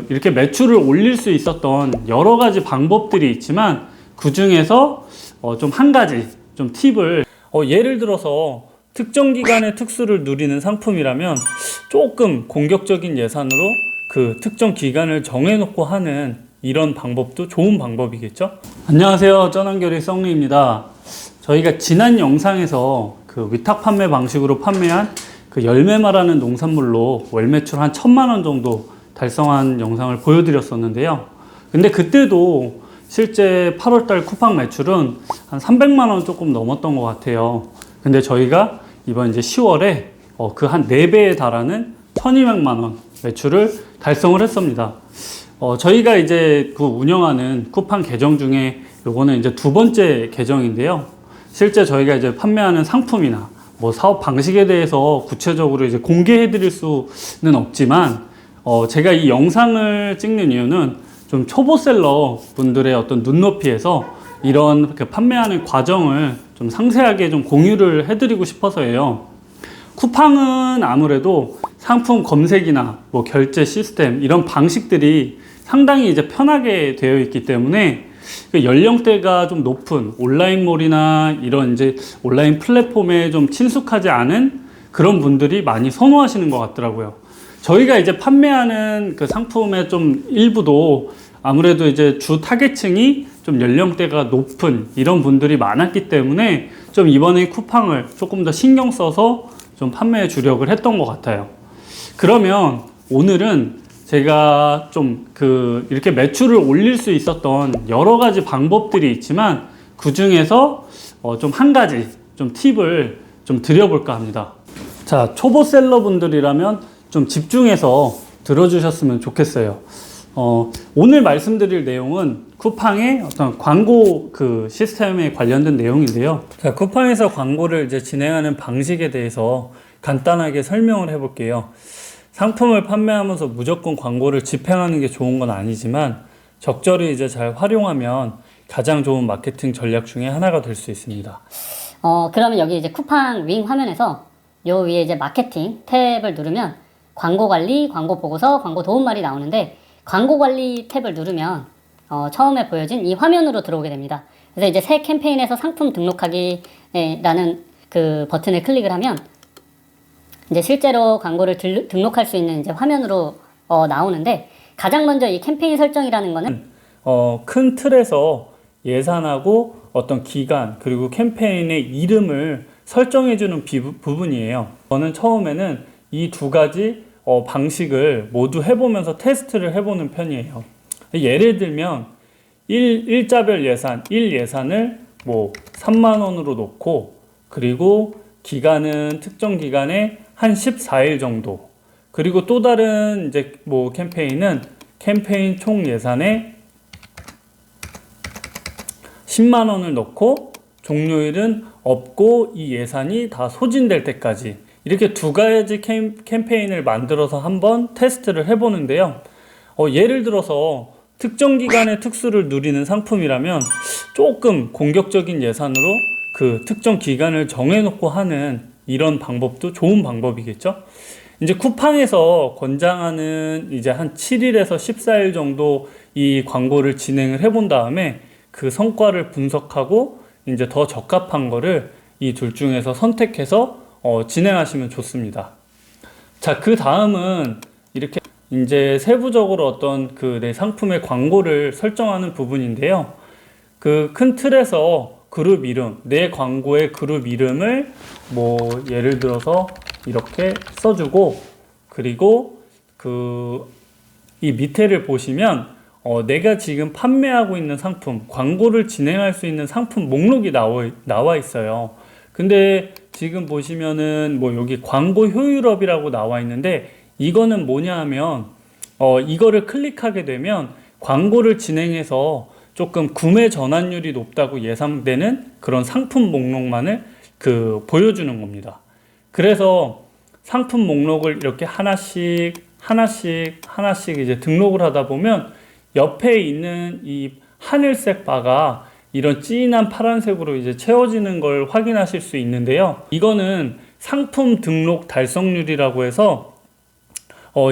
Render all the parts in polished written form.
이렇게 매출을 올릴 수 있었던 여러 가지 방법들이 있지만 그 중에서 좀 한 가지 좀 팁을 예를 들어서 특정 기간의 특수를 누리는 상품이라면 조금 공격적인 예산으로 그 특정 기간을 정해놓고 하는 이런 방법도 좋은 방법이겠죠. 안녕하세요, 쩐한결의 썽리입니다. 저희가 지난 영상에서 그 위탁 판매 방식으로 판매한 그 열매마라는 농산물로 월 매출 한 1,000만 원 정도 달성한 영상을 보여드렸었는데요. 근데 그때도 실제 8월달 쿠팡 매출은 한 300만 원 조금 넘었던 것 같아요. 근데 저희가 이번 이제 10월에 그 한 4배에 달하는 1,200만 원 매출을 달성을 했습니다. 저희가 이제 그 운영하는 쿠팡 계정 중에 요거는 이제 두 번째 계정인데요. 실제 저희가 이제 판매하는 상품이나 뭐 사업 방식에 대해서 구체적으로 이제 공개해 드릴 수는 없지만, 제가 이 영상을 찍는 이유는 좀 초보셀러 분들의 어떤 눈높이에서 이런 그 판매하는 과정을 좀 상세하게 좀 공유를 해드리고 싶어서예요. 쿠팡은 아무래도 상품 검색이나 뭐 결제 시스템 이런 방식들이 상당히 이제 편하게 되어 있기 때문에 연령대가 좀 높은 온라인몰이나 이런 이제 온라인 플랫폼에 좀 친숙하지 않은 그런 분들이 많이 선호하시는 것 같더라고요. 저희가 이제 판매하는 그 상품의 좀 일부도 아무래도 이제 주 타겟층이 좀 연령대가 높은 이런 분들이 많았기 때문에 좀 이번에 쿠팡을 조금 더 신경 써서 좀 판매에 주력을 했던 것 같아요. 그러면 오늘은 제가 좀 이렇게 매출을 올릴 수 있었던 여러 가지 방법들이 있지만 그 중에서 좀 한 가지 좀 팁을 좀 드려볼까 합니다. 자, 초보셀러 분들이라면 좀 집중해서 들어주셨으면 좋겠어요. 오늘 말씀드릴 내용은 쿠팡의 어떤 광고 그 시스템에 관련된 내용인데요. 자, 쿠팡에서 광고를 이제 진행하는 방식에 대해서 간단하게 설명을 해볼게요. 상품을 판매하면서 무조건 광고를 집행하는 게 좋은 건 아니지만 적절히 이제 잘 활용하면 가장 좋은 마케팅 전략 중에 하나가 될 수 있습니다. 그러면 여기 이제 쿠팡 윙 화면에서 요 위에 이제 마케팅 탭을 누르면 광고 관리, 광고 보고서, 광고 도움말이 나오는데 광고 관리 탭을 누르면 처음에 보여진 이 화면으로 들어오게 됩니다. 그래서 이제 새 캠페인에서 상품 등록하기라는 그 버튼을 클릭을 하면 이제 실제로 광고를 등록할 수 있는 이제 화면으로 나오는데, 가장 먼저 이 캠페인 설정이라는 거는 큰 틀에서 예산하고 어떤 기간 그리고 캠페인의 이름을 설정해주는 부분이에요. 저는 처음에는 이 두 가지 방식을 모두 해보면서 테스트를 해보는 편이에요. 예를 들면 일자별 예산, 1예산을 뭐 3만 원으로 놓고, 그리고 기간은 특정 기간에 한 14일 정도, 그리고 또 다른 이제 뭐 캠페인은 캠페인 총 예산에 10만 원을 넣고 종료일은 없고 이 예산이 다 소진될 때까지, 이렇게 두 가지 캠페인을 만들어서 한번 테스트를 해보는데요. 예를 들어서 특정 기간의 특수를 누리는 상품이라면 조금 공격적인 예산으로 그 특정 기간을 정해놓고 하는 이런 방법도 좋은 방법이겠죠. 이제 쿠팡에서 권장하는 이제 한 7일에서 14일 정도 이 광고를 진행을 해본 다음에 그 성과를 분석하고 이제 더 적합한 거를 이 둘 중에서 선택해서 진행하시면 좋습니다. 자, 그 다음은 이렇게 이제 세부적으로 어떤 내 상품의 광고를 설정하는 부분인데요. 그 큰 틀에서 그룹 이름, 내 광고의 그룹 이름을 뭐 예를 들어서 이렇게 써주고, 그리고 이 밑에를 보시면 내가 지금 판매하고 있는 상품, 광고를 진행할 수 있는 상품 목록이 나와 있어요. 근데 지금 보시면은 뭐 여기 광고 효율업이라고 나와 있는데, 이거는 뭐냐 하면 이거를 클릭하게 되면 광고를 진행해서 조금 구매 전환율이 높다고 예상되는 그런 상품 목록만을 보여주는 겁니다. 그래서 상품 목록을 이렇게 하나씩 이제 등록을 하다 보면 옆에 있는 이 하늘색 바가 이런 진한 파란색으로 이제 채워지는 걸 확인하실 수 있는데요. 이거는 상품 등록 달성률이라고 해서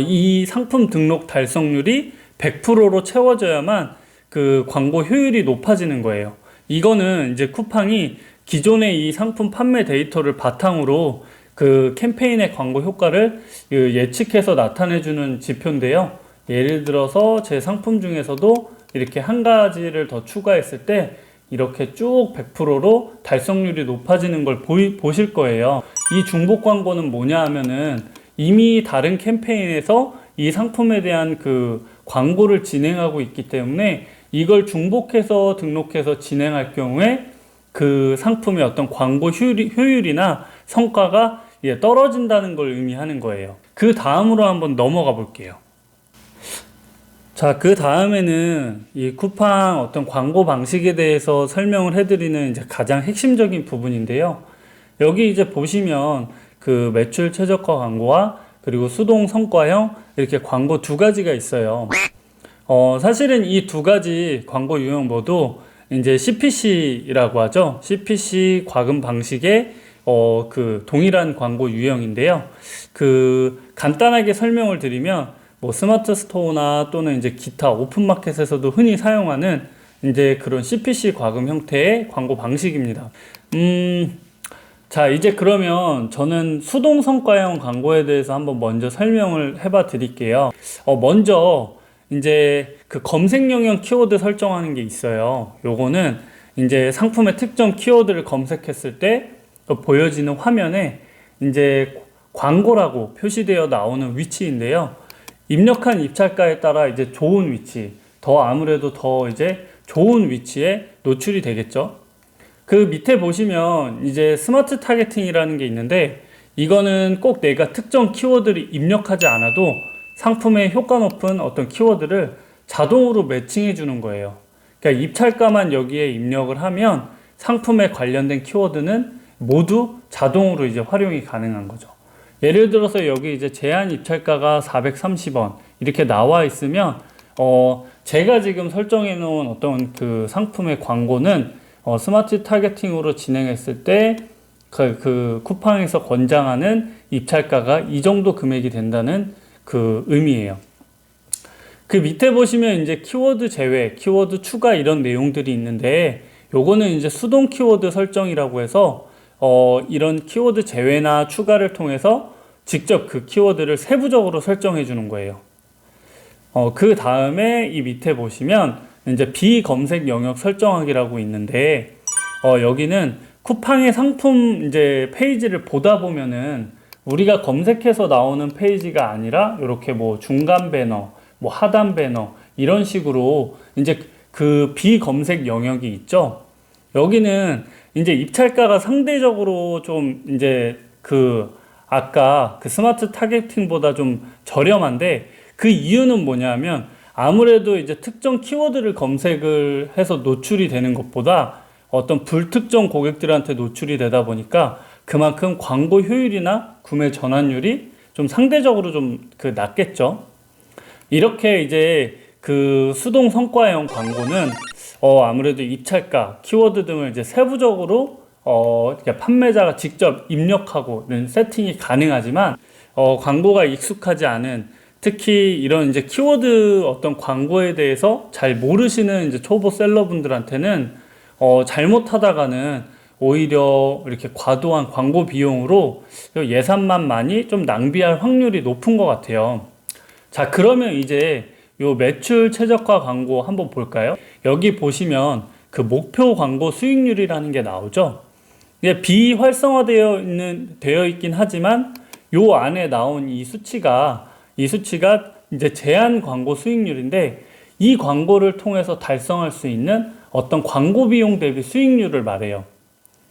이 상품 등록 달성률이 100%로 채워져야만 그 광고 효율이 높아지는 거예요. 이거는 이제 쿠팡이 기존의 이 상품 판매 데이터를 바탕으로 그 캠페인의 광고 효과를 예측해서 나타내주는 지표인데요. 예를 들어서 제 상품 중에서도 이렇게 한 가지를 더 추가했을 때 이렇게 쭉 100%로 달성률이 높아지는 걸 보실 거예요. 이 중복 광고는 뭐냐 하면은 이미 다른 캠페인에서 이 상품에 대한 그 광고를 진행하고 있기 때문에 이걸 중복해서 등록해서 진행할 경우에 그 상품의 어떤 광고 효율이나 성과가 떨어진다는 걸 의미하는 거예요. 그 다음으로 한번 넘어가 볼게요. 자, 그 다음에는 이 쿠팡 어떤 광고 방식에 대해서 설명을 해드리는 이제 가장 핵심적인 부분인데요. 여기 이제 보시면 그 매출 최저가 광고와 그리고 수동 성과형 이렇게 광고 두 가지가 있어요. 사실은 이 두 가지 광고 유형 모두 이제 CPC라고 하죠. CPC 과금 방식의 그 동일한 광고 유형인데요. 그 간단하게 설명을 드리면 뭐 스마트 스토어나 또는 이제 기타 오픈마켓에서도 흔히 사용하는 이제 그런 CPC 과금 형태의 광고 방식입니다. 자, 이제 그러면 저는 수동 성과형 광고에 대해서 한번 먼저 설명을 해봐 드릴게요. 먼저 이제 그 검색 영역 키워드 설정하는 게 있어요. 요거는 이제 상품의 특정 키워드를 검색했을 때 보여지는 화면에 이제 광고라고 표시되어 나오는 위치인데요. 입력한 입찰가에 따라 이제 좋은 위치, 아무래도 더 이제 좋은 위치에 노출이 되겠죠. 그 밑에 보시면 이제 스마트 타겟팅이라는 게 있는데 이거는 꼭 내가 특정 키워드를 입력하지 않아도 상품의 효과 높은 어떤 키워드를 자동으로 매칭해 주는 거예요. 그러니까 입찰가만 여기에 입력을 하면 상품에 관련된 키워드는 모두 자동으로 이제 활용이 가능한 거죠. 예를 들어서 여기 이제 제한 입찰가가 430원 이렇게 나와 있으면 제가 지금 설정해 놓은 어떤 그 상품의 광고는 스마트 타겟팅으로 진행했을 때 그 쿠팡에서 권장하는 입찰가가 이 정도 금액이 된다는 그 의미예요. 그 밑에 보시면 이제 키워드 제외, 키워드 추가 이런 내용들이 있는데 요거는 이제 수동 키워드 설정이라고 해서 이런 키워드 제외나 추가를 통해서 직접 그 키워드를 세부적으로 설정해 주는 거예요. 그 다음에 이 밑에 보시면 이제 비검색 영역 설정하기라고 있는데 여기는 쿠팡의 상품 이제 페이지를 보다 보면은 우리가 검색해서 나오는 페이지가 아니라 이렇게 뭐 중간 배너, 뭐 하단 배너 이런 식으로 이제 그 비검색 영역이 있죠. 여기는 이제 입찰가가 상대적으로 좀 이제 그 아까 그 스마트 타겟팅보다 좀 저렴한데 그 이유는 뭐냐면 아무래도 이제 특정 키워드를 검색을 해서 노출이 되는 것보다 어떤 불특정 고객들한테 노출이 되다 보니까 그만큼 광고 효율이나 구매 전환율이 좀 상대적으로 좀 그 낮겠죠. 이렇게 이제 그 수동 성과형 광고는 아무래도 입찰가, 키워드 등을 이제 세부적으로 판매자가 직접 입력하고 세팅이 가능하지만 광고가 익숙하지 않은 특히 이런 이제 키워드 어떤 광고에 대해서 잘 모르시는 이제 초보 셀러분들한테는 잘못하다가는 오히려 이렇게 과도한 광고 비용으로 예산만 많이 좀 낭비할 확률이 높은 것 같아요. 자, 그러면 이제 요 매출 최저가 광고 한번 볼까요? 여기 보시면 그 목표 광고 수익률이라는 게 나오죠. 이게 되어 있긴 하지만 요 안에 나온 이 수치가 이제 제한 광고 수익률인데 이 광고를 통해서 달성할 수 있는 어떤 광고 비용 대비 수익률을 말해요.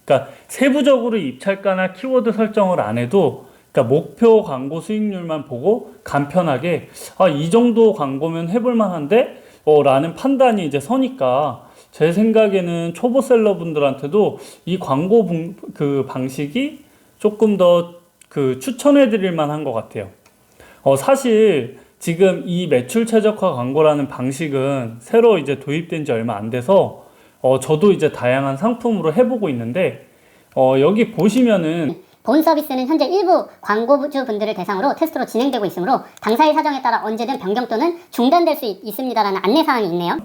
그러니까 세부적으로 입찰가나 키워드 설정을 안 해도 그러니까 목표 광고 수익률만 보고 간편하게 이 정도 광고면 해볼 만한데 라는 판단이 이제 서니까 제 생각에는 초보 셀러분들한테도 이 광고 그 방식이 조금 더 그 추천해 드릴 만한 것 같아요. 사실 지금 이 매출 최적화 광고라는 방식은 새로 이제 도입된 지 얼마 안 돼서 저도 이제 다양한 상품으로 해보고 있는데 여기 보시면은 본 서비스는 현재 일부 광고주 분들을 대상으로 테스트로 진행되고 있으므로 당사의 사정에 따라 언제든 변경 또는 중단될 수 있습니다라는 안내사항이 있네요.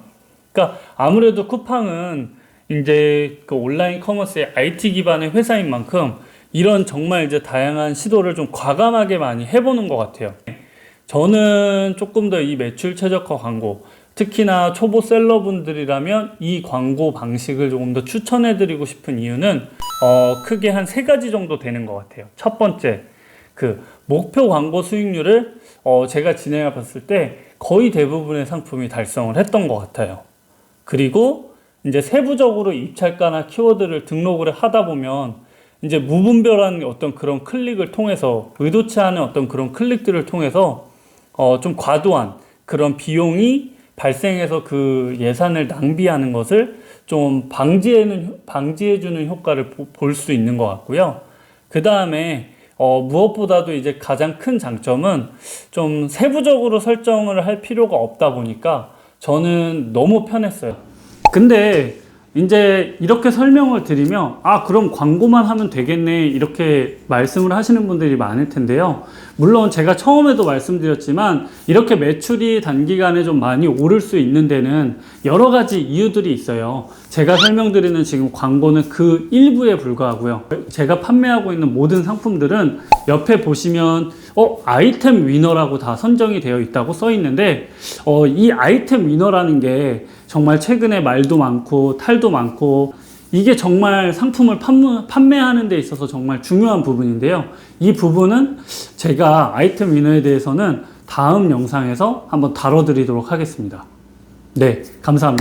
그러니까 아무래도 쿠팡은 이제 그 온라인 커머스의 IT 기반의 회사인 만큼 이런 정말 이제 다양한 시도를 좀 과감하게 많이 해보는 것 같아요. 저는 조금 더 이 매출 최적화 광고, 특히나 초보 셀러분들이라면 이 광고 방식을 조금 더 추천해드리고 싶은 이유는 크게 한 3가지 정도 되는 것 같아요. 첫 번째, 그 목표 광고 수익률을 제가 진행해 봤을 때 거의 대부분의 상품이 달성을 했던 것 같아요. 그리고 이제 세부적으로 입찰가나 키워드를 등록을 하다 보면 이제 무분별한 어떤 그런 클릭을 통해서 의도치 않은 어떤 그런 클릭들을 통해서 좀 과도한 그런 비용이 발생해서 그 예산을 낭비하는 것을 좀 방지해주는 효과를 볼 수 있는 것 같고요. 그 다음에 무엇보다도 이제 가장 큰 장점은 좀 세부적으로 설정을 할 필요가 없다 보니까 저는 너무 편했어요. 근데 이제 이렇게 설명을 드리면 그럼 광고만 하면 되겠네 이렇게 말씀을 하시는 분들이 많을 텐데요. 물론 제가 처음에도 말씀드렸지만 이렇게 매출이 단기간에 좀 많이 오를 수 있는 데는 여러 가지 이유들이 있어요. 제가 설명드리는 지금 광고는 그 일부에 불과하고요. 제가 판매하고 있는 모든 상품들은 옆에 보시면 아이템 위너라고 다 선정이 되어 있다고 써 있는데 이 아이템 위너라는 게 정말 최근에 말도 많고 탈도 많고 이게 정말 상품을 판매하는 데 있어서 정말 중요한 부분인데요. 이 부분은 제가 아이템 위너에 대해서는 다음 영상에서 한번 다뤄드리도록 하겠습니다. 네, 감사합니다.